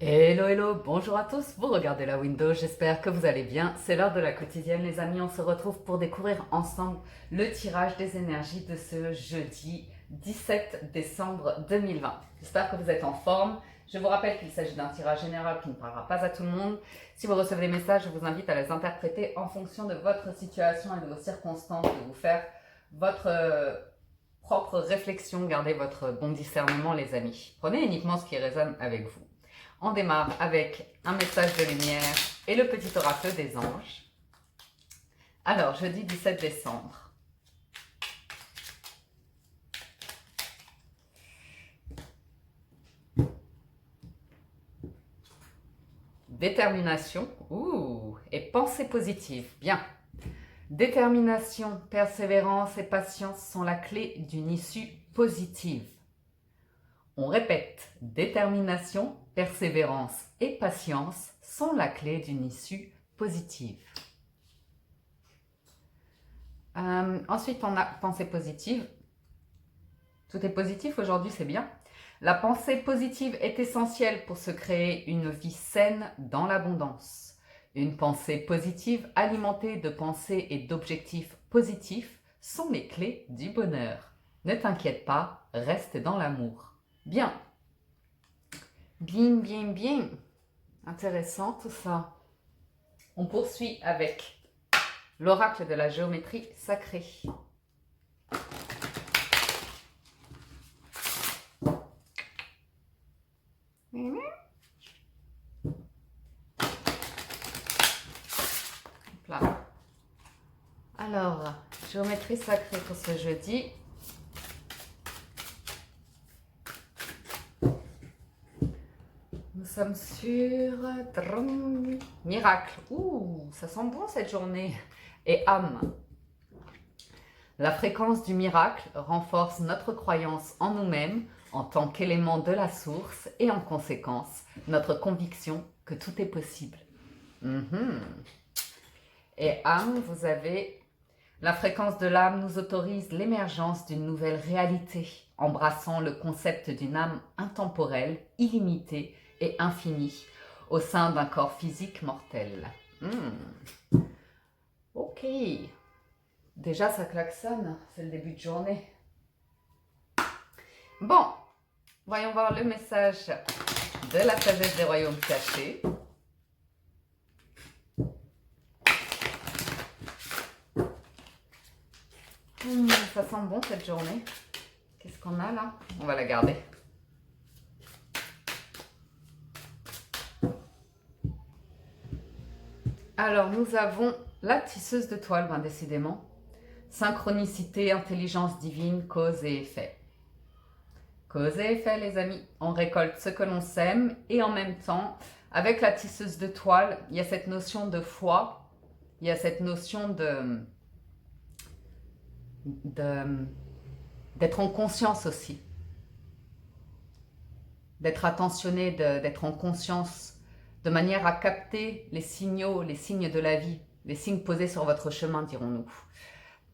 Hello, hello, bonjour à tous, vous regardez la window, j'espère que vous allez bien. C'est l'heure de la quotidienne les amis, on se retrouve pour découvrir ensemble le tirage des énergies de ce jeudi 17 décembre 2020. J'espère que vous êtes en forme. Je vous rappelle qu'il s'agit d'un tirage général qui ne parlera pas à tout le monde. Si vous recevez des messages, je vous invite à les interpréter en fonction de votre situation et de vos circonstances, de vous faire votre propre réflexion, gardez votre bon discernement les amis. Prenez uniquement ce qui résonne avec vous. On démarre avec un message de lumière et le petit oracle des anges. Alors, jeudi 17 décembre. Détermination, et pensée positive, bien. Détermination, persévérance et patience sont la clé d'une issue positive. On répète, détermination, persévérance et patience sont la clé d'une issue positive. Ensuite, on a pensée positive. Tout est positif aujourd'hui, c'est bien. La pensée positive est essentielle pour se créer une vie saine dans l'abondance. Une pensée positive alimentée de pensées et d'objectifs positifs sont les clés du bonheur. Ne t'inquiète pas, reste dans l'amour. Bien. Bien, bien, bien. Intéressant tout ça. On poursuit avec l'oracle de la géométrie sacrée. Là. Alors, géométrie sacrée pour ce jeudi. Nous sommes sur miracle. Ça sent bon cette journée. Et âme. La fréquence du miracle renforce notre croyance en nous-mêmes en tant qu'élément de la source et en conséquence notre conviction que tout est possible. Et âme, vous avez la fréquence de l'âme nous autorise l'émergence d'une nouvelle réalité, embrassant le concept d'une âme intemporelle, illimitée et infinie au sein d'un corps physique mortel. Ok. Déjà, ça klaxonne, c'est le début de journée. Bon, voyons voir le message de la sagesse des royaumes cachés. Ça sent bon cette journée. Qu'est-ce qu'on a là? On va la garder. Alors, nous avons la tisseuse de toile, ben décidément. Synchronicité, intelligence divine, cause et effet. Cause et effet, les amis. On récolte ce que l'on sème et en même temps, avec la tisseuse de toile, il y a cette notion de foi, il y a cette notion d'être en conscience aussi. D'être attentionné, d'être en conscience, de manière à capter les signaux, les signes de la vie, les signes posés sur votre chemin, dirons-nous.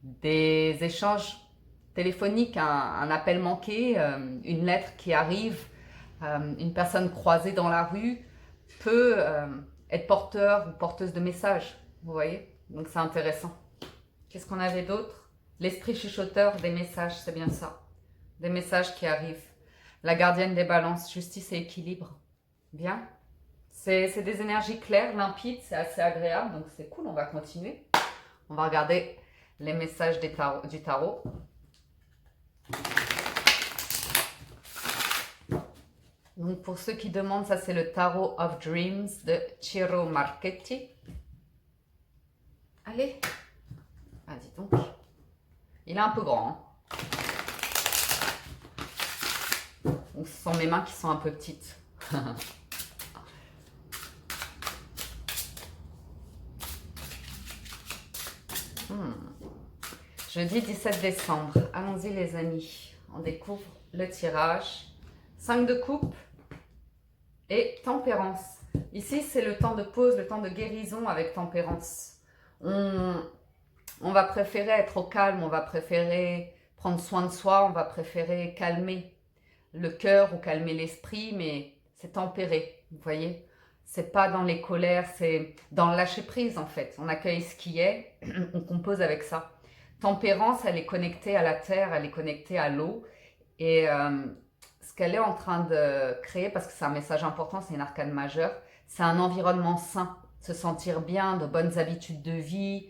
Des échanges téléphoniques, un appel manqué, une lettre qui arrive, une personne croisée dans la rue peut être porteur ou porteuse de messages, vous voyez? Donc c'est intéressant. Qu'est-ce qu'on avait d'autre? L'esprit chuchoteur des messages, c'est bien ça. Des messages qui arrivent. La gardienne des balances, justice et équilibre. Bien. C'est des énergies claires, limpides, c'est assez agréable, donc c'est cool, on va continuer. On va regarder les messages du tarot. Donc pour ceux qui demandent, ça c'est le Tarot of Dreams de Ciro Marchetti. Allez. Ah, dis donc. Il est un peu grand. Donc ce sont mes mains qui sont un peu petites. Jeudi 17 décembre. Allons-y les amis. On découvre le tirage. 5 de coupe et tempérance. Ici, c'est le temps de pause, le temps de guérison avec tempérance. On va préférer être au calme, on va préférer prendre soin de soi, on va préférer calmer le cœur ou calmer l'esprit, mais c'est tempéré, vous voyez. C'est pas dans les colères, c'est dans le lâcher prise en fait. On accueille ce qui est, on compose avec ça. Tempérance, elle est connectée à la terre, elle est connectée à l'eau. Et ce qu'elle est en train de créer, parce que c'est un message important, c'est une arcane majeure, c'est un environnement sain, se sentir bien, de bonnes habitudes de vie,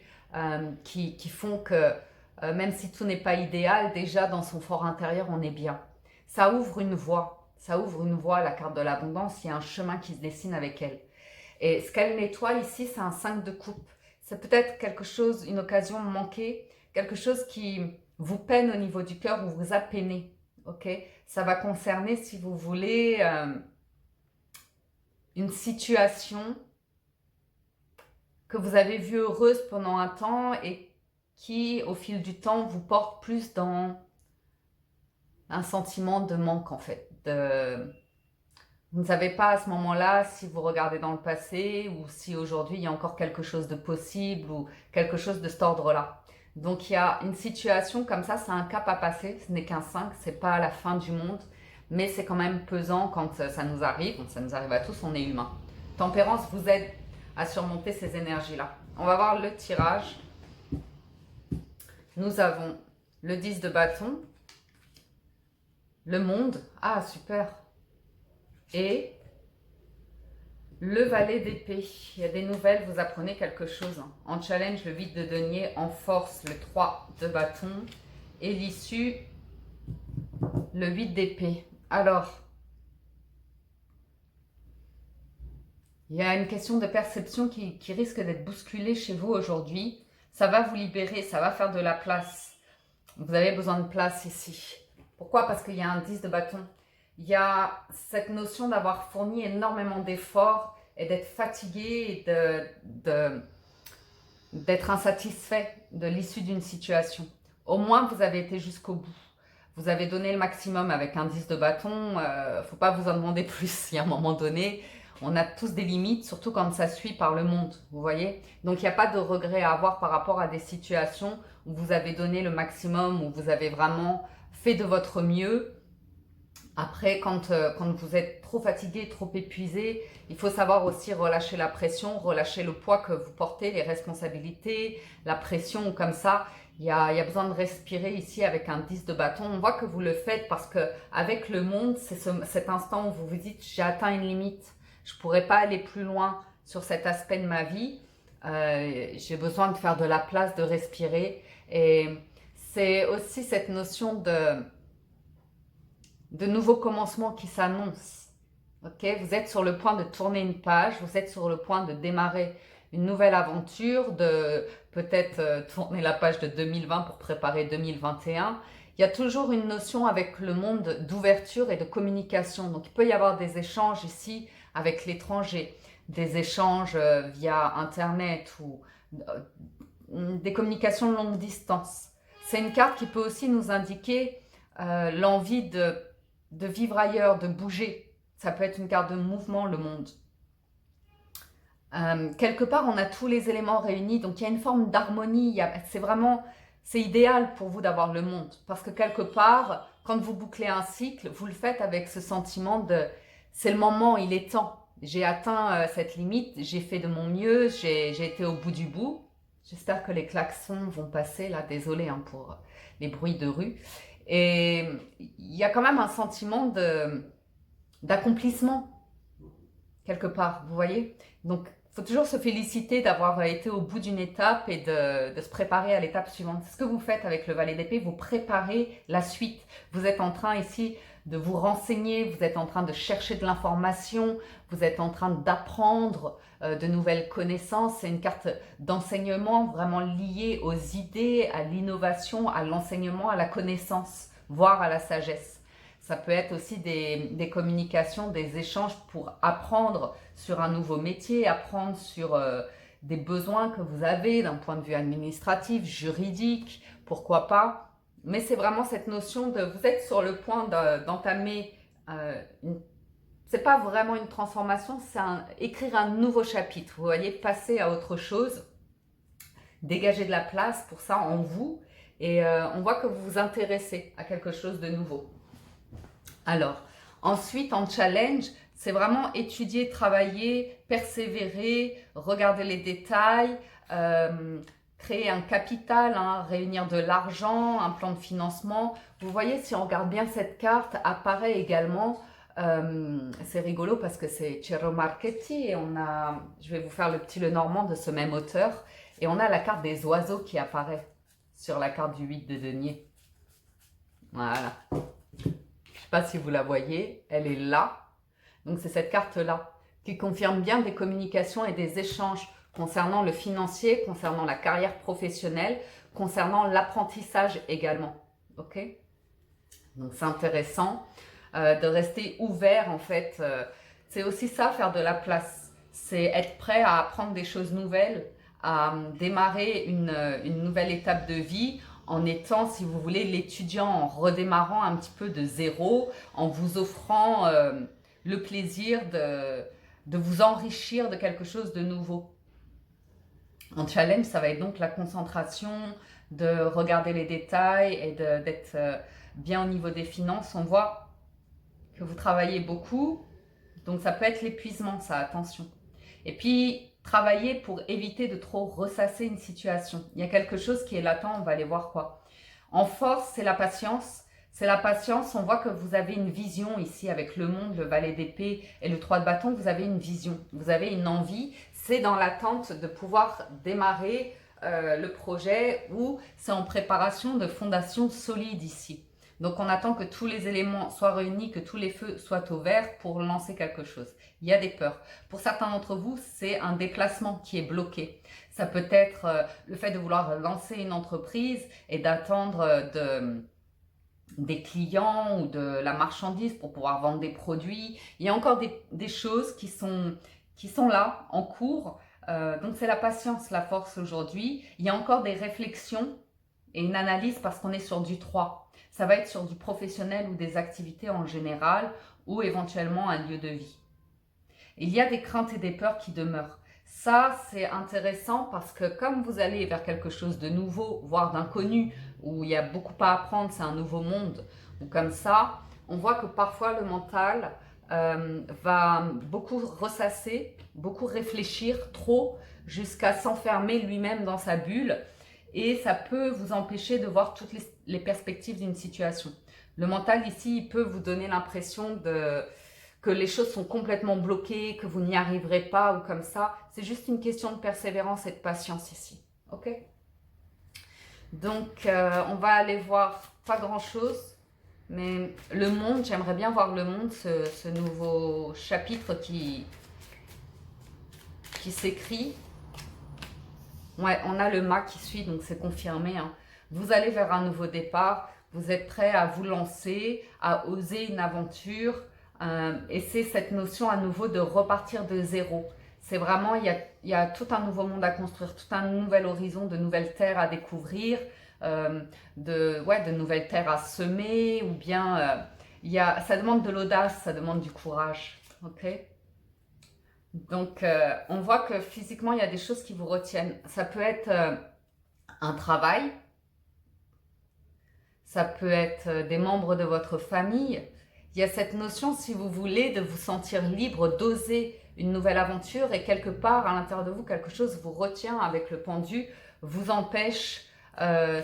qui font que même si tout n'est pas idéal, déjà dans son fort intérieur, on est bien. Ça ouvre une voie, la carte de l'abondance, il y a un chemin qui se dessine avec elle. Et ce qu'elle nettoie ici, c'est un 5 de coupe. C'est peut-être quelque chose, une occasion manquée, quelque chose qui vous peine au niveau du cœur ou vous a peiné. Ok, ça va concerner, si vous voulez, une situation que vous avez vue heureuse pendant un temps et qui, au fil du temps, vous porte plus dans un sentiment de manque, en fait. Vous ne savez pas à ce moment-là si vous regardez dans le passé ou si aujourd'hui il y a encore quelque chose de possible ou quelque chose de cet ordre-là. Donc il y a une situation comme ça, c'est un cap à passer, ce n'est qu'un 5, c'est pas la fin du monde, mais c'est quand même pesant quand ça nous arrive, donc ça nous arrive à tous, on est humain. Tempérance vous aide à surmonter ces énergies-là. On va voir le tirage. Nous avons le 10 de bâton, le monde, ah super, et le valet d'épée. Il y a des nouvelles, vous apprenez quelque chose. En challenge, le 8 de denier, en force, le 3 de bâton, et l'issue, le 8 d'épée. Alors, il y a une question de perception qui risque d'être bousculée chez vous aujourd'hui. Ça va vous libérer, ça va faire de la place. Vous avez besoin de place ici. Pourquoi? Parce qu'il y a un 10 de bâton. Il y a cette notion d'avoir fourni énormément d'efforts et d'être fatigué et d'être insatisfait de l'issue d'une situation. Au moins, vous avez été jusqu'au bout. Vous avez donné le maximum avec un 10 de bâton. Faut pas vous en demander plus. Il y a un moment donné, on a tous des limites, surtout quand ça suit par le monde, vous voyez. Donc, il n'y a pas de regret à avoir par rapport à des situations où vous avez donné le maximum, où vous avez vraiment fait de votre mieux. Après, quand vous êtes trop fatigué, trop épuisé, il faut savoir aussi relâcher la pression, relâcher le poids que vous portez, les responsabilités, la pression comme ça. Il y a besoin de respirer ici avec un 10 de bâton. On voit que vous le faites parce que avec le monde, c'est cet instant où vous vous dites « j'ai atteint une limite, je ne pourrais pas aller plus loin sur cet aspect de ma vie, j'ai besoin de faire de la place, de respirer ». Et c'est aussi cette notion de nouveaux commencements qui s'annoncent. Okay, vous êtes sur le point de tourner une page, vous êtes sur le point de démarrer une nouvelle aventure, de peut-être tourner la page de 2020 pour préparer 2021. Il y a toujours une notion avec le monde d'ouverture et de communication. Donc il peut y avoir des échanges ici avec l'étranger, des échanges via Internet ou des communications de longue distance. C'est une carte qui peut aussi nous indiquer l'envie de vivre ailleurs, de bouger. Ça peut être une carte de mouvement, le monde. Quelque part, on a tous les éléments réunis, donc il y a une forme d'harmonie. C'est idéal pour vous d'avoir le monde, parce que quelque part, quand vous bouclez un cycle, vous le faites avec ce sentiment de c'est le moment, il est temps. J'ai atteint cette limite, j'ai fait de mon mieux, j'ai été au bout du bout. J'espère que les klaxons vont passer là, désolé hein, pour les bruits de rue. Et il y a quand même un sentiment d'accomplissement, quelque part, vous voyez. Donc, il faut toujours se féliciter d'avoir été au bout d'une étape et de se préparer à l'étape suivante. C'est ce que vous faites avec le valet d'épée, vous préparez la suite. Vous êtes en train ici de vous renseigner, vous êtes en train de chercher de l'information, vous êtes en train d'apprendre de nouvelles connaissances. C'est une carte d'enseignement vraiment liée aux idées, à l'innovation, à l'enseignement, à la connaissance, voire à la sagesse. Ça peut être aussi des communications, des échanges pour apprendre sur un nouveau métier, apprendre sur des besoins que vous avez d'un point de vue administratif, juridique, pourquoi pas. Mais c'est vraiment cette notion de vous êtes sur le point d'entamer c'est pas vraiment une transformation, c'est écrire un nouveau chapitre. Vous voyez, passer à autre chose, dégager de la place pour ça en vous. Et on voit que vous vous intéressez à quelque chose de nouveau. Alors, ensuite, en challenge, C'est vraiment étudier, travailler, persévérer, regarder les détails, créer un capital, hein, réunir de l'argent, un plan de financement. Vous voyez, si on regarde bien cette carte, apparaît également, c'est rigolo parce que c'est Ciro Marchetti et je vais vous faire le petit Lenormand de ce même auteur, et on a la carte des oiseaux qui apparaît sur la carte du 8 de denier. Voilà. Je ne sais pas si vous la voyez, elle est là. Donc c'est cette carte-là qui confirme bien des communications et des échanges concernant le financier, concernant la carrière professionnelle, concernant l'apprentissage également. Ok? Donc c'est intéressant de rester ouvert en fait. C'est aussi ça, faire de la place. C'est être prêt à apprendre des choses nouvelles, à démarrer une nouvelle étape de vie en étant, si vous voulez, l'étudiant, en redémarrant un petit peu de zéro, en vous offrant le plaisir de vous enrichir de quelque chose de nouveau. En challenge, ça va être donc la concentration, de regarder les détails et d'être bien au niveau des finances. On voit que vous travaillez beaucoup, donc ça peut être l'épuisement, ça, attention. Et puis, travailler pour éviter de trop ressasser une situation. Il y a quelque chose qui est latent, on va aller voir quoi. En force, c'est la patience. C'est la patience, on voit que vous avez une vision ici avec le monde, le valet d'épée et le 3 de bâton, vous avez une vision, vous avez une envie. C'est dans l'attente de pouvoir démarrer le projet, ou c'est en préparation de fondations solides ici. Donc on attend que tous les éléments soient réunis, que tous les feux soient au vert pour lancer quelque chose. Il y a des peurs. Pour certains d'entre vous, c'est un déplacement qui est bloqué. Ça peut être le fait de vouloir lancer une entreprise et d'attendre des clients ou de la marchandise pour pouvoir vendre des produits. Il y a encore des choses qui sont là, en cours. Donc c'est la patience, la force aujourd'hui. Il y a encore des réflexions et une analyse parce qu'on est sur du 3. Ça va être sur du professionnel ou des activités en général, ou éventuellement un lieu de vie. Il y a des craintes et des peurs qui demeurent. Ça, c'est intéressant parce que comme vous allez vers quelque chose de nouveau, voire d'inconnu, où il y a beaucoup à apprendre, c'est un nouveau monde, ou comme ça, on voit que parfois le mental va beaucoup ressasser, beaucoup réfléchir trop, jusqu'à s'enfermer lui-même dans sa bulle, et ça peut vous empêcher de voir toutes les perspectives d'une situation. Le mental ici, il peut vous donner l'impression que les choses sont complètement bloquées, que vous n'y arriverez pas ou comme ça. C'est juste une question de persévérance et de patience ici. Ok? Donc, on va aller voir pas grand-chose, mais le monde, j'aimerais bien voir le monde, ce nouveau chapitre qui s'écrit. Ouais, on a le mât qui suit, donc c'est confirmé. Hein. Vous allez vers un nouveau départ, vous êtes prêt à vous lancer, à oser une aventure. Et c'est cette notion à nouveau de repartir de zéro. C'est vraiment, il y a tout un nouveau monde à construire, tout un nouvel horizon, de nouvelles terres à découvrir, de nouvelles terres à semer, ou bien ça demande de l'audace, ça demande du courage. Ok? Donc, on voit que physiquement, il y a des choses qui vous retiennent. Ça peut être un travail, ça peut être des membres de votre famille. Il y a cette notion, si vous voulez, de vous sentir libre, d'oser une nouvelle aventure, et quelque part, à l'intérieur de vous, quelque chose vous retient avec le pendu, vous empêche,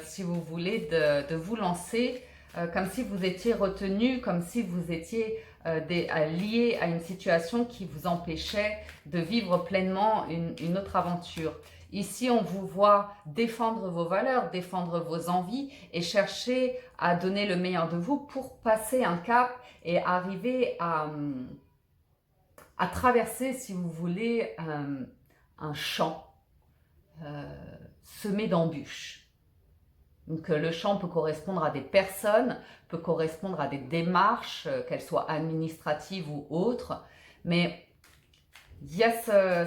si vous voulez, de vous lancer, comme si vous étiez retenu, comme si vous étiez lié à une situation qui vous empêchait de vivre pleinement une autre aventure. Ici, on vous voit défendre vos valeurs, défendre vos envies et chercher à donner le meilleur de vous pour passer un cap et arriver à traverser, si vous voulez, un champ semé d'embûches. Donc le champ peut correspondre à des personnes, peut correspondre à des démarches, qu'elles soient administratives ou autres, mais il y a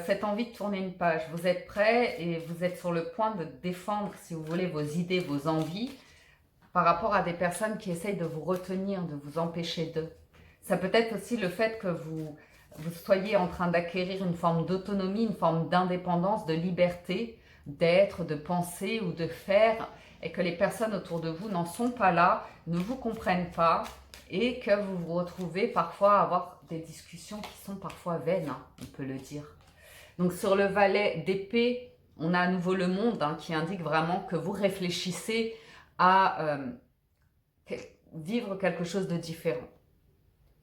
cette envie de tourner une page. Vous êtes prêts et vous êtes sur le point de défendre, si vous voulez, vos idées, vos envies, par rapport à des personnes qui essayent de vous retenir, de vous empêcher d'eux. Ça peut être aussi le fait que vous soyez en train d'acquérir une forme d'autonomie, une forme d'indépendance, de liberté, d'être, de penser ou de faire, et que les personnes autour de vous n'en sont pas là, ne vous comprennent pas, et que vous vous retrouvez parfois à avoir des discussions qui sont parfois vaines, hein, on peut le dire. Donc sur le valet d'épée, on a à nouveau le monde hein, qui indique vraiment que vous réfléchissez à vivre quelque chose de différent.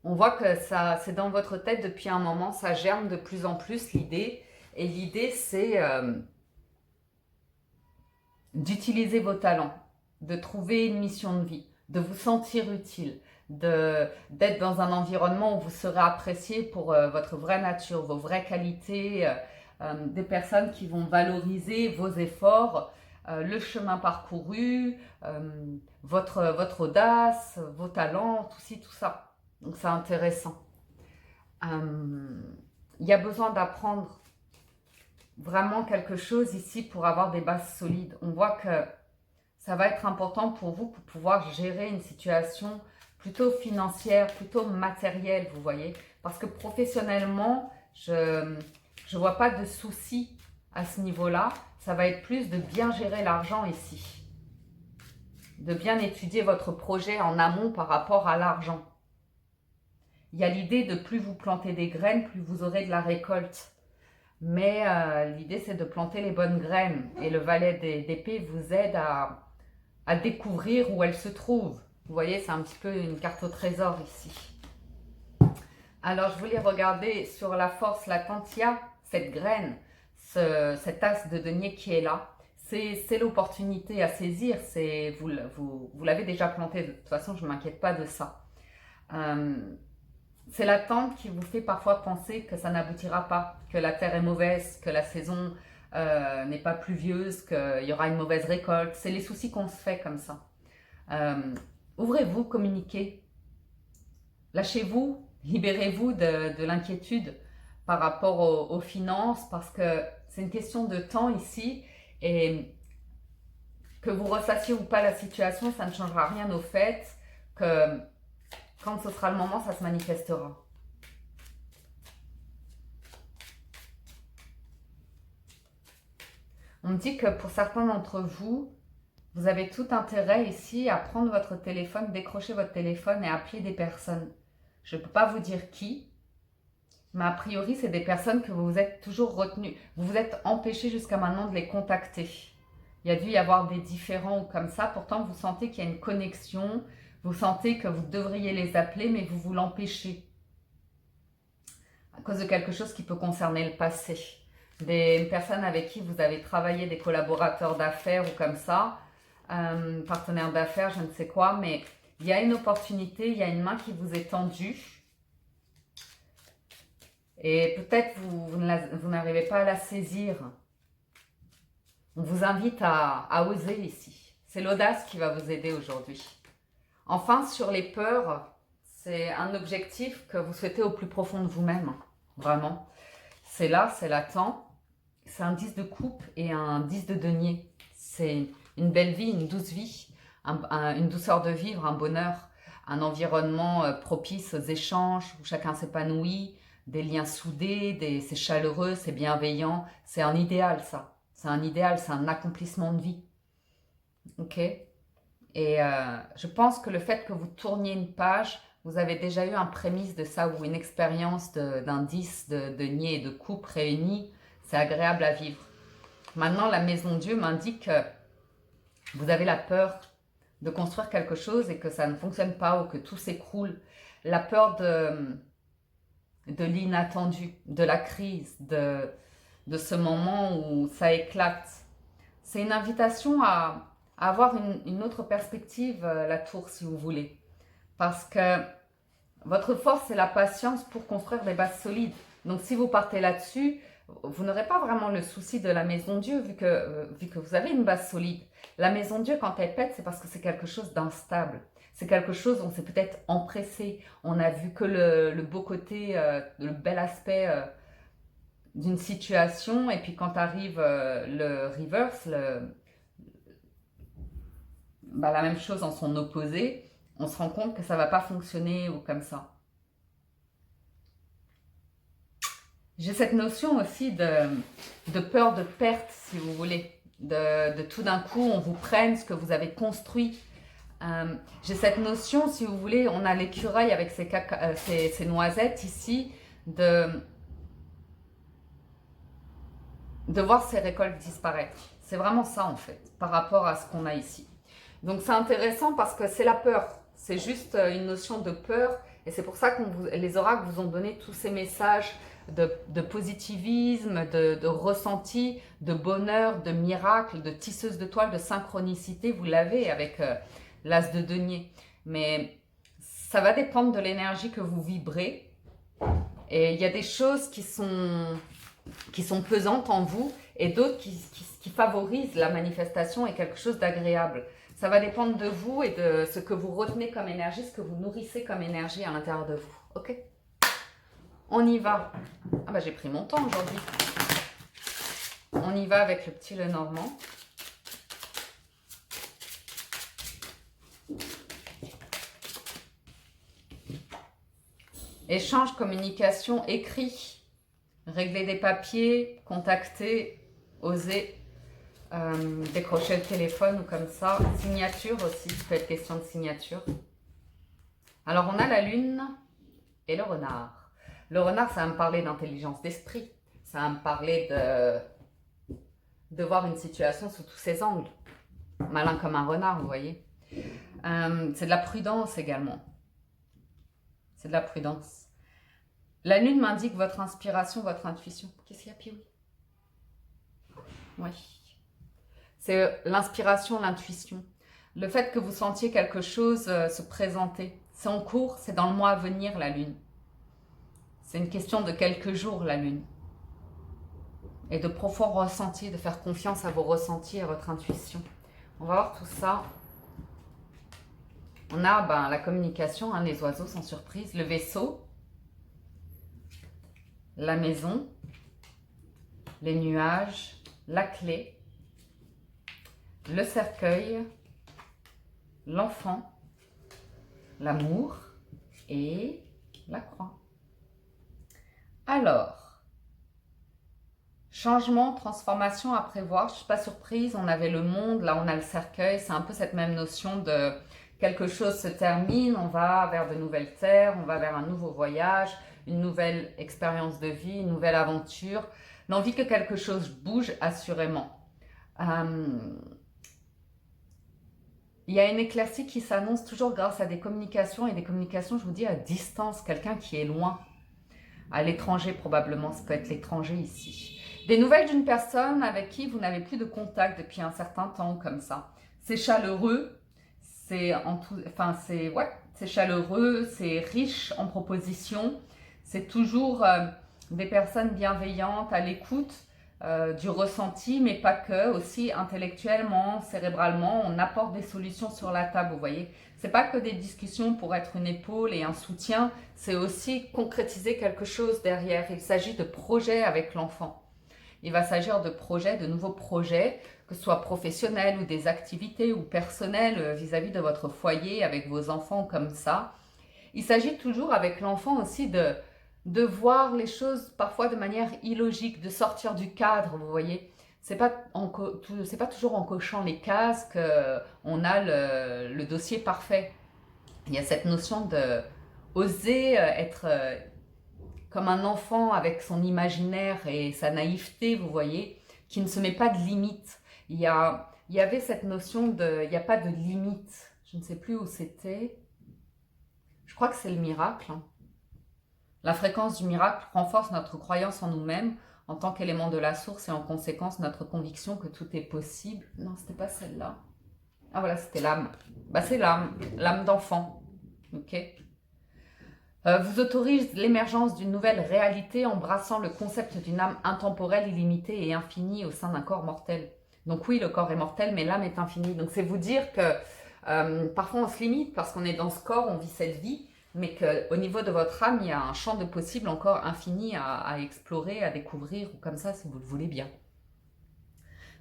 On voit que ça, c'est dans votre tête depuis un moment, ça germe de plus en plus l'idée. Et l'idée, c'est d'utiliser vos talents, de trouver une mission de vie, de vous sentir utile, d'être dans un environnement où vous serez apprécié pour votre vraie nature, vos vraies qualités, des personnes qui vont valoriser vos efforts, le chemin parcouru, votre audace, vos talents, tout ci, tout ça. Donc c'est intéressant. Il y a besoin d'apprendre vraiment quelque chose ici pour avoir des bases solides. On voit que ça va être important pour vous pour pouvoir gérer une situation plutôt financière, plutôt matérielle, vous voyez. Parce que professionnellement, je ne vois pas de soucis à ce niveau-là. Ça va être plus de bien gérer l'argent ici. De bien étudier votre projet en amont par rapport à l'argent. Il y a l'idée de plus vous planter des graines, plus vous aurez de la récolte. Mais l'idée, c'est de planter les bonnes graines. Et le valet d'épée vous aide à découvrir où elle se trouve. Vous voyez, c'est un petit peu une carte au trésor ici. Alors, je voulais regarder sur la force latente. Il y a cette graine, cet as de denier qui est là. C'est l'opportunité à saisir. Vous l'avez déjà planté. De toute façon, je ne m'inquiète pas de ça. C'est l'attente qui vous fait parfois penser que ça n'aboutira pas, que la terre est mauvaise, que la saison n'est pas pluvieuse, qu'il y aura une mauvaise récolte. C'est les soucis qu'on se fait comme ça. Ouvrez-vous, communiquez. Lâchez-vous, libérez-vous de l'inquiétude par rapport aux finances, parce que c'est une question de temps ici. Et que vous ressassiez ou pas la situation, ça ne changera rien au fait que quand ce sera le moment, ça se manifestera. On me dit que pour certains d'entre vous, vous avez tout intérêt ici à prendre votre téléphone, décrocher votre téléphone et appeler des personnes. Je ne peux pas vous dire qui, mais a priori, c'est des personnes que vous vous êtes toujours retenus. Vous vous êtes empêché jusqu'à maintenant de les contacter. Il y a dû y avoir des différends ou comme ça. Pourtant, vous sentez qu'il y a une connexion. Vous sentez que vous devriez les appeler, mais vous l'empêchez. À cause de quelque chose qui peut concerner le passé. Des personnes avec qui vous avez travaillé, des collaborateurs d'affaires ou comme ça, partenaires d'affaires, je ne sais quoi, mais il y a une opportunité, il y a une main qui vous est tendue. Et peut-être vous n'arrivez pas à la saisir. On vous invite à oser ici. C'est l'audace qui va vous aider aujourd'hui. Enfin, sur les peurs, c'est un objectif que vous souhaitez au plus profond de vous-même. Vraiment. C'est là, c'est latent. C'est un 10 de coupe et un 10 de denier. C'est une belle vie, une douce vie, une douceur de vivre, un bonheur, un environnement propice aux échanges où chacun s'épanouit, des liens soudés, c'est chaleureux, c'est bienveillant. C'est un idéal, ça. C'est un idéal, c'est un accomplissement de vie. Ok ? Et je pense que le fait que vous tourniez une page, vous avez déjà eu un prémisse de ça ou une expérience d'un 10 de denier et de coupe réunis. C'est agréable à vivre. Maintenant, la maison Dieu m'indique que vous avez la peur de construire quelque chose et que ça ne fonctionne pas ou que tout s'écroule. La peur de l'inattendu, de la crise, de ce moment où ça éclate. C'est une invitation à avoir une autre perspective, la tour, si vous voulez. Parce que votre force, c'est la patience pour construire des bases solides. Donc, si vous partez là-dessus, vous n'aurez pas vraiment le souci de la maison Dieu, vu que vous avez une base solide. La maison Dieu, quand elle pète, c'est parce que c'est quelque chose d'instable. C'est quelque chose, on s'est peut-être empressé. On a vu que le beau côté, le bel aspect d'une situation. Et puis, quand arrive le reverse, la même chose en son opposé, on se rend compte que ça ne va pas fonctionner ou comme ça. J'ai cette notion aussi de peur de perte, si vous voulez. De tout d'un coup, on vous prenne ce que vous avez construit. J'ai cette notion, si vous voulez, on a l'écureuil avec ses noisettes ici, de voir ses récoltes disparaître. C'est vraiment ça en fait, par rapport à ce qu'on a ici. Donc c'est intéressant parce que c'est la peur. C'est juste une notion de peur. Et c'est pour ça que les oracles vous ont donné tous ces messages de positivisme, de ressenti, de bonheur, de miracle, de tisseuse de toile, de synchronicité. Vous l'avez avec l'as de denier. Mais ça va dépendre de l'énergie que vous vibrez. Et il y a des choses qui sont pesantes en vous et d'autres qui favorisent la manifestation et quelque chose d'agréable. Ça va dépendre de vous et de ce que vous retenez comme énergie, ce que vous nourrissez comme énergie à l'intérieur de vous. Ok? On y va. Ah bah j'ai pris mon temps aujourd'hui. On y va avec le petit Lenormand. Échange, communication, écrit. Régler des papiers, contacter, oser. Décrocher le téléphone ou comme ça. Signature aussi, il peut être question de signature. Alors on a la lune et le renard. Le renard, ça va me parler d'intelligence d'esprit. Ça va me parler de voir une situation sous tous ses angles. Malin comme un renard, vous voyez. C'est de la prudence également. C'est de la prudence. La lune m'indique votre inspiration, votre intuition. Qu'est-ce qu'il y a, Pioui? Oui. C'est l'inspiration, l'intuition. Le fait que vous sentiez quelque chose se présenter. C'est en cours, c'est dans le mois à venir, la lune. C'est une question de quelques jours, la lune. Et de profonds ressentis, de faire confiance à vos ressentis et à votre intuition. On va voir tout ça. On a la communication, hein, les oiseaux sans surprise, le vaisseau, la maison, les nuages, la clé, le cercueil, l'enfant, l'amour et la croix. Alors, changement, transformation à prévoir. Je ne suis pas surprise, on avait le monde, là on a le cercueil. C'est un peu cette même notion de quelque chose se termine, on va vers de nouvelles terres, on va vers un nouveau voyage, une nouvelle expérience de vie, une nouvelle aventure. L'envie que quelque chose bouge, assurément. Il y a une éclaircie qui s'annonce toujours grâce à des communications, et des communications, je vous dis, à distance, quelqu'un qui est loin, à l'étranger probablement, ça peut être l'étranger ici. Des nouvelles d'une personne avec qui vous n'avez plus de contact depuis un certain temps, comme ça. C'est chaleureux, c'est chaleureux, c'est riche en propositions, c'est toujours des personnes bienveillantes, à l'écoute, du ressenti, mais pas que, aussi intellectuellement, cérébralement, on apporte des solutions sur la table, vous voyez. C'est pas que des discussions pour être une épaule et un soutien, c'est aussi concrétiser quelque chose derrière. Il s'agit de projets avec l'enfant. Il va s'agir de projets, de nouveaux projets, que ce soit professionnels ou des activités ou personnels vis-à-vis de votre foyer avec vos enfants comme ça. Il s'agit toujours avec l'enfant aussi de voir les choses parfois de manière illogique, de sortir du cadre, vous voyez. C'est pas toujours en cochant les cases qu'on a le dossier parfait. Il y a cette notion de oser être comme un enfant avec son imaginaire et sa naïveté, vous voyez, qui ne se met pas de limites. Il y avait cette notion de, il n'y a pas de limite. Je ne sais plus où c'était. Je crois que c'est le miracle. La fréquence du miracle renforce notre croyance en nous-mêmes en tant qu'élément de la source et en conséquence notre conviction que tout est possible. Non, c'était pas celle-là. Ah voilà, c'était l'âme. C'est l'âme d'enfant. Ok. Vous autorise l'émergence d'une nouvelle réalité embrassant le concept d'une âme intemporelle, illimitée et infinie au sein d'un corps mortel. Donc oui, le corps est mortel, mais l'âme est infinie. Donc c'est vous dire que parfois on se limite parce qu'on est dans ce corps, on vit cette vie, mais qu'au niveau de votre âme, il y a un champ de possibles encore infini à explorer, à découvrir, ou comme ça si vous le voulez bien.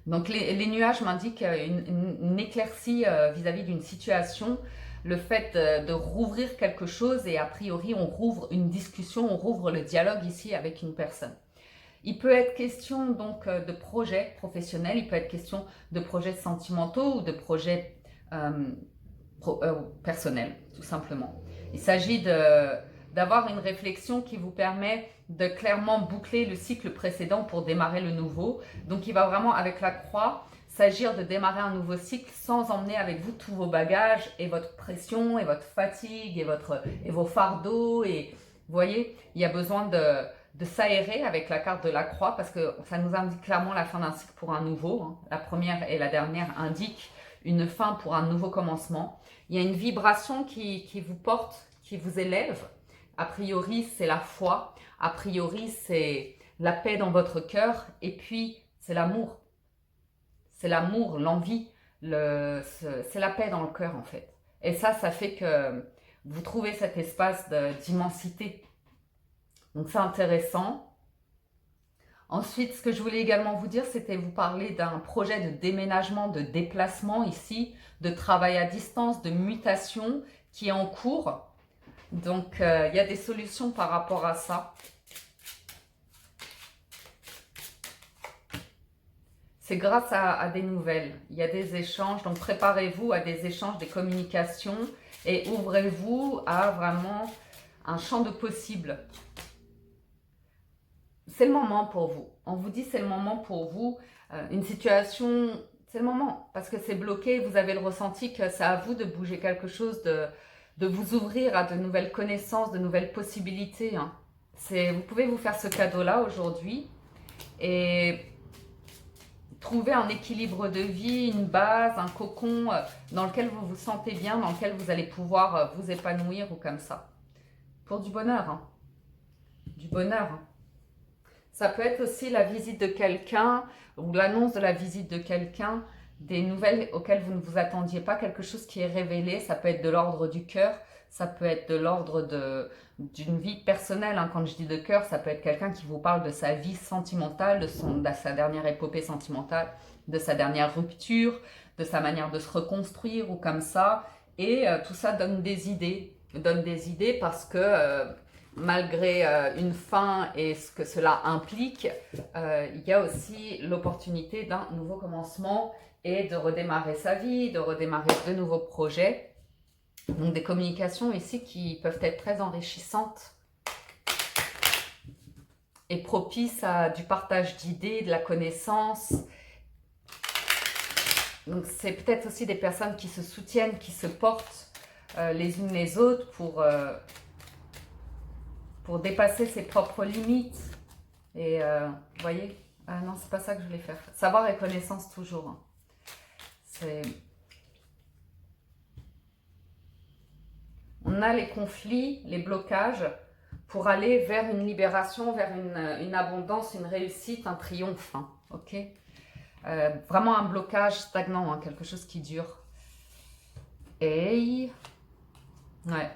Donc les nuages m'indiquent une éclaircie vis-à-vis d'une situation, le fait de rouvrir quelque chose et a priori on rouvre une discussion, on rouvre le dialogue ici avec une personne. Il peut être question donc de projets professionnels, il peut être question de projets sentimentaux ou de projets personnel, tout simplement. Il s'agit d'avoir une réflexion qui vous permet de clairement boucler le cycle précédent pour démarrer le nouveau. Donc il va vraiment, avec la croix, s'agir de démarrer un nouveau cycle sans emmener avec vous tous vos bagages et votre pression et votre fatigue et vos fardeaux. Et vous voyez, il y a besoin de s'aérer avec la carte de la croix parce que ça nous indique clairement la fin d'un cycle pour un nouveau. Hein. La première et la dernière indiquent une fin pour un nouveau commencement. Il y a une vibration qui vous porte, qui vous élève. A priori, c'est la foi. A priori, c'est la paix dans votre cœur. Et puis, c'est l'amour. C'est l'amour, l'envie. C'est la paix dans le cœur, en fait. Et ça fait que vous trouvez cet espace d'immensité. Donc, c'est intéressant. Ensuite, ce que je voulais également vous dire, c'était vous parler d'un projet de déménagement, de déplacement ici, de travail à distance, de mutation qui est en cours. Donc, il y a des solutions par rapport à ça. C'est grâce à des nouvelles. Il y a des échanges. Donc, préparez-vous à des échanges, des communications et ouvrez-vous à vraiment un champ de possibles. C'est le moment pour vous. On vous dit c'est le moment pour vous. Une situation, c'est le moment. Parce que c'est bloqué, vous avez le ressenti que c'est à vous de bouger quelque chose, de vous ouvrir à de nouvelles connaissances, de nouvelles possibilités. Hein. Vous pouvez vous faire ce cadeau-là aujourd'hui et trouver un équilibre de vie, une base, un cocon dans lequel vous vous sentez bien, dans lequel vous allez pouvoir vous épanouir ou comme ça. Pour du bonheur. Hein. Du bonheur. Hein. Ça peut être aussi la visite de quelqu'un ou l'annonce de la visite de quelqu'un, des nouvelles auxquelles vous ne vous attendiez pas, quelque chose qui est révélé. Ça peut être de l'ordre du cœur, ça peut être de l'ordre d'une vie personnelle. Hein. Quand je dis de cœur, ça peut être quelqu'un qui vous parle de sa vie sentimentale, de sa dernière épopée sentimentale, de sa dernière rupture, de sa manière de se reconstruire ou comme ça. Et tout ça donne des idées. Donne des idées parce que... malgré une fin et ce que cela implique, il y a aussi l'opportunité d'un nouveau commencement et de redémarrer sa vie, de redémarrer de nouveaux projets. Donc des communications ici qui peuvent être très enrichissantes et propices à du partage d'idées, de la connaissance. Donc c'est peut-être aussi des personnes qui se soutiennent, qui se portent les unes les autres pour dépasser ses propres limites. Et vous voyez, ah non, c'est pas ça que je voulais faire. Savoir et connaissance toujours. Hein. On a les conflits, les blocages pour aller vers une libération, vers une abondance, une réussite, un triomphe. Hein, ok, vraiment un blocage stagnant, hein, quelque chose qui dure. Et ouais,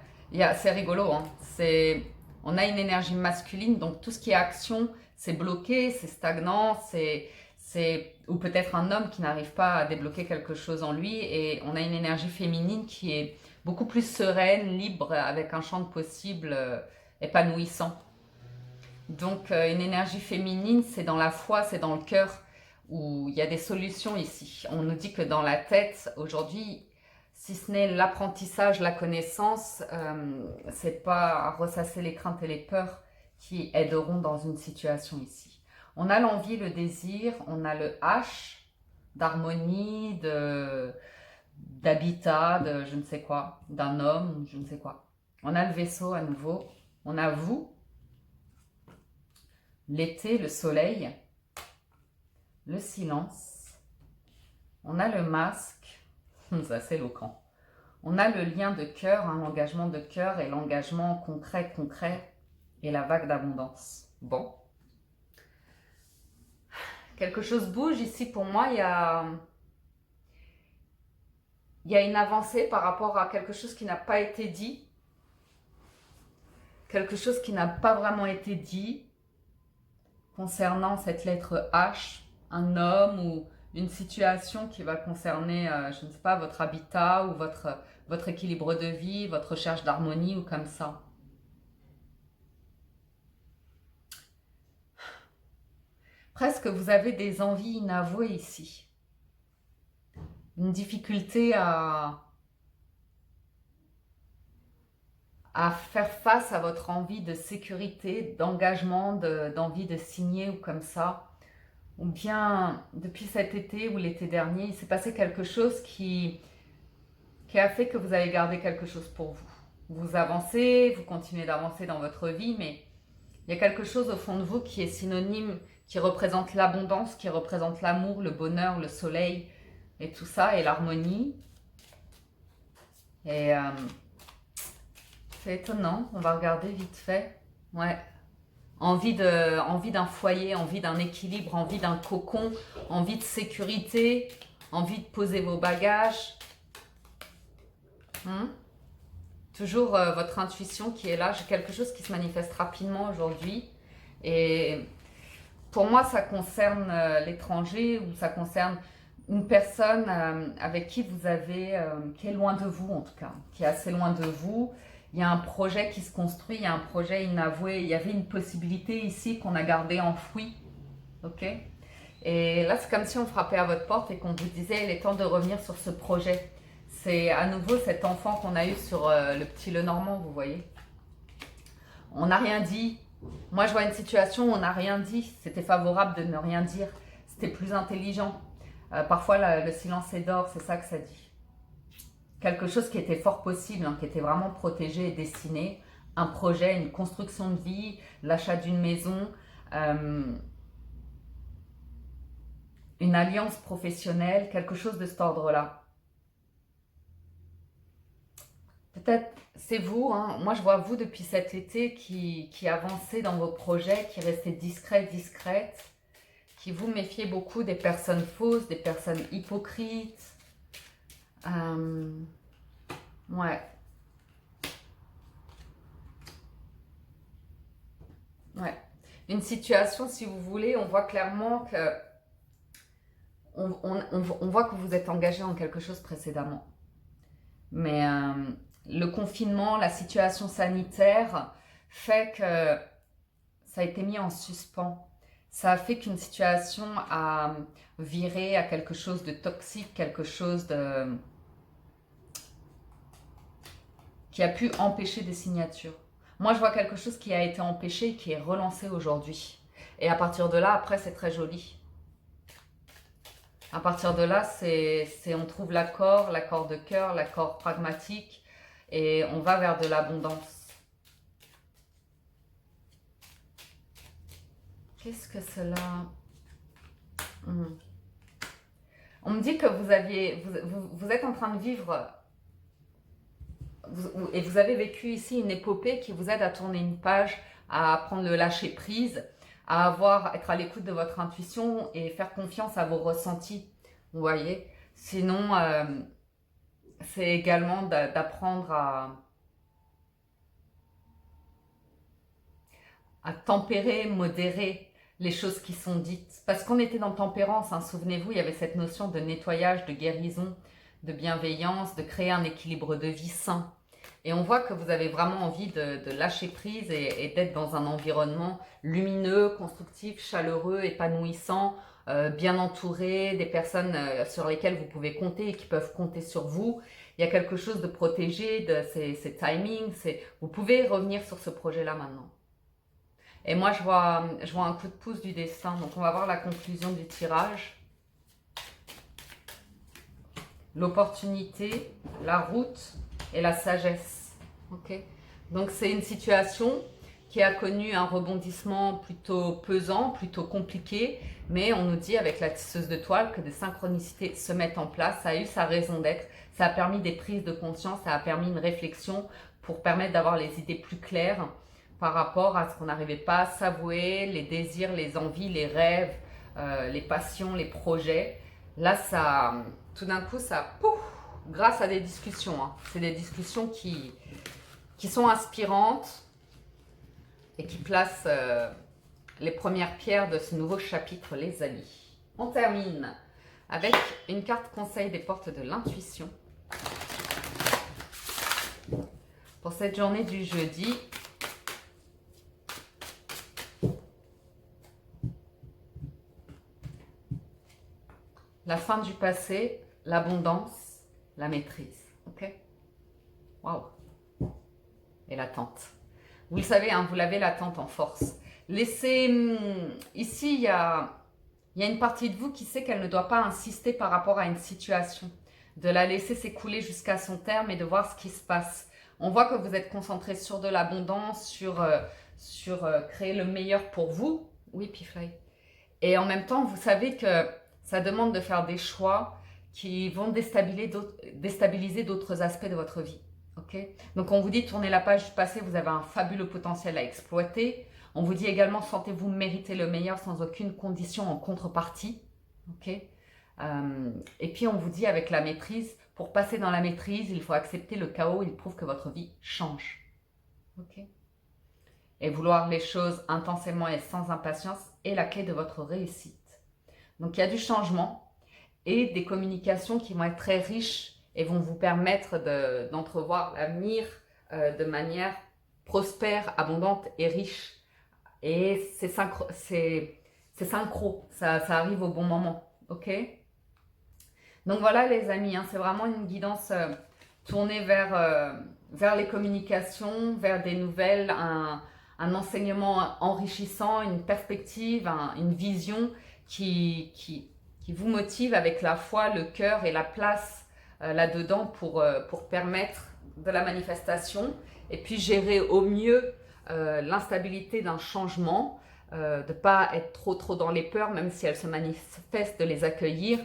c'est rigolo. Hein, on a une énergie masculine, donc tout ce qui est action, c'est bloqué, c'est stagnant, ou peut-être un homme qui n'arrive pas à débloquer quelque chose en lui. Et on a une énergie féminine qui est beaucoup plus sereine, libre, avec un champ de possibles épanouissant. Donc une énergie féminine, c'est dans la foi, c'est dans le cœur, où il y a des solutions ici. On nous dit que dans la tête, aujourd'hui, si ce n'est l'apprentissage, la connaissance, c'est pas ressasser les craintes et les peurs qui aideront dans une situation ici. On a l'envie, le désir, on a le H d'harmonie, d'habitat, de je ne sais quoi, d'un homme, je ne sais quoi. On a le vaisseau à nouveau, on a vous, l'été, le soleil, le silence, on a le masque, c'est assez éloquent. On a le lien de cœur, hein, l'engagement de cœur et l'engagement concret et la vague d'abondance. Bon. Quelque chose bouge ici pour moi, il y a une avancée par rapport à quelque chose qui n'a pas été dit. Quelque chose qui n'a pas vraiment été dit concernant cette lettre H, un homme ou une situation qui va concerner, je ne sais pas, votre habitat ou votre équilibre de vie, votre recherche d'harmonie ou comme ça. Presque vous avez des envies inavouées ici. Une difficulté à à faire face à votre envie de sécurité, d'engagement, d'envie de signer ou comme ça. Ou bien, depuis cet été ou l'été dernier, il s'est passé quelque chose qui a fait que vous avez gardé quelque chose pour vous. Vous avancez, vous continuez d'avancer dans votre vie, mais il y a quelque chose au fond de vous qui est synonyme, qui représente l'abondance, qui représente l'amour, le bonheur, le soleil et tout ça, et l'harmonie. Et c'est étonnant, on va regarder vite fait. Ouais. Envie d'un foyer, envie d'un équilibre, envie d'un cocon, envie de sécurité, envie de poser vos bagages. Toujours votre intuition qui est là. J'ai quelque chose qui se manifeste rapidement aujourd'hui. Et pour moi, ça concerne l'étranger ou ça concerne une personne avec qui vous avez, qui est loin de vous en tout cas, qui est assez loin de vous. Il y a un projet qui se construit, il y a un projet inavoué. Il y avait une possibilité ici qu'on a gardée enfouie. Ok? Et là, c'est comme si on frappait à votre porte et qu'on vous disait il est temps de revenir sur ce projet. C'est à nouveau cet enfant qu'on a eu sur le petit Lenormand, vous voyez. On n'a rien dit. Moi, je vois une situation où on n'a rien dit. C'était favorable de ne rien dire. C'était plus intelligent. Parfois, le silence est d'or, c'est ça que ça dit. Quelque chose qui était fort possible, hein, qui était vraiment protégé et destiné. Un projet, une construction de vie, l'achat d'une maison, une alliance professionnelle, quelque chose de cet ordre-là. Peut-être c'est vous, hein. Moi je vois vous depuis cet été qui avancez dans vos projets, qui restez discrète, qui vous méfiez beaucoup des personnes fausses, des personnes hypocrites. Ouais. Ouais. Une situation, si vous voulez, on voit clairement que on voit que vous êtes engagé en quelque chose précédemment. Mais le confinement, la situation sanitaire fait que ça a été mis en suspens. Ça a fait qu'une situation a viré à quelque chose de toxique, quelque chose qui a pu empêcher des signatures. Moi, je vois quelque chose qui a été empêché et qui est relancé aujourd'hui. Et à partir de là, après, c'est très joli. À partir de là, on trouve l'accord de cœur, l'accord pragmatique, et on va vers de l'abondance. Qu'est-ce que cela... On me dit que vous êtes en train de vivre, et vous avez vécu ici une épopée qui vous aide à tourner une page, à prendre le lâcher prise, à être à l'écoute de votre intuition et faire confiance à vos ressentis. Vous voyez? Sinon, c'est également d'apprendre à tempérer, modérer les choses qui sont dites. Parce qu'on était dans tempérance, hein, souvenez-vous, il y avait cette notion de nettoyage, de guérison, de bienveillance, de créer un équilibre de vie sain. Et on voit que vous avez vraiment envie de lâcher prise et d'être dans un environnement lumineux, constructif, chaleureux, épanouissant, bien entouré, des personnes sur lesquelles vous pouvez compter et qui peuvent compter sur vous. Il y a quelque chose de protégé, c'est timing, vous pouvez revenir sur ce projet-là maintenant. Et moi, je vois un coup de pouce du destin. Donc, on va voir la conclusion du tirage. L'opportunité, la route et la sagesse. Okay. Donc, c'est une situation qui a connu un rebondissement plutôt pesant, plutôt compliqué. Mais on nous dit avec la tisseuse de toile que des synchronicités se mettent en place. Ça a eu sa raison d'être. Ça a permis des prises de conscience. Ça a permis une réflexion pour permettre d'avoir les idées plus claires par rapport à ce qu'on n'arrivait pas à s'avouer, les désirs, les envies, les rêves, les passions, les projets. Là, ça, tout d'un coup, ça, pouf, grâce à des discussions. Hein. C'est des discussions qui sont inspirantes et qui placent les premières pierres de ce nouveau chapitre, les amis. On termine avec une carte conseil des portes de l'intuition. Pour cette journée du jeudi, la fin du passé, l'abondance, la maîtrise. Ok? Waouh! Et l'attente. Vous le savez, hein, vous l'avez l'attente en force. Laissez, ici, il y a une partie de vous qui sait qu'elle ne doit pas insister par rapport à une situation, de la laisser s'écouler jusqu'à son terme et de voir ce qui se passe. On voit que vous êtes concentré sur de l'abondance, sur créer le meilleur pour vous. Oui, Pifly. Et en même temps, vous savez que ça demande de faire des choix qui vont déstabiliser d'autres aspects de votre vie. Okay. Donc on vous dit tournez la page du passé, vous avez un fabuleux potentiel à exploiter. On vous dit également sentez-vous mériter le meilleur sans aucune condition en contrepartie. Okay. Et puis on vous dit avec la maîtrise, pour passer dans la maîtrise, il faut accepter le chaos, il prouve que votre vie change. Okay. Et vouloir les choses intensément et sans impatience est la clé de votre réussite. Donc il y a du changement et des communications qui vont être très riches et vont vous permettre d'entrevoir l'avenir de manière prospère, abondante et riche. Et c'est synchro, ça arrive au bon moment, ok? Donc voilà les amis, hein, c'est vraiment une guidance tournée vers les communications, vers des nouvelles, un enseignement enrichissant, une perspective, une vision qui vous motive avec la foi, le cœur et la place là-dedans pour permettre de la manifestation et puis gérer au mieux l'instabilité d'un changement, de ne pas être trop dans les peurs, même si elles se manifestent, de les accueillir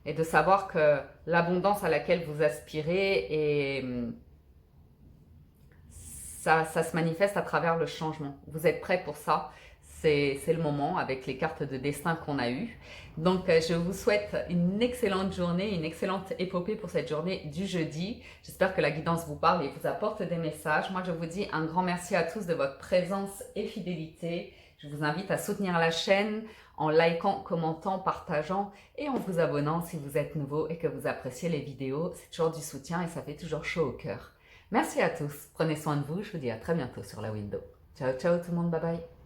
et de savoir que l'abondance à laquelle vous aspirez, ça se manifeste à travers le changement. Vous êtes prêts pour ça? C'est le moment avec les cartes de destin qu'on a eues. Donc, je vous souhaite une excellente journée, une excellente épopée pour cette journée du jeudi. J'espère que la guidance vous parle et vous apporte des messages. Moi, je vous dis un grand merci à tous de votre présence et fidélité. Je vous invite à soutenir la chaîne en likant, commentant, partageant et en vous abonnant si vous êtes nouveau et que vous appréciez les vidéos. C'est toujours du soutien et ça fait toujours chaud au cœur. Merci à tous. Prenez soin de vous. Je vous dis à très bientôt sur la window. Ciao, ciao tout le monde. Bye bye.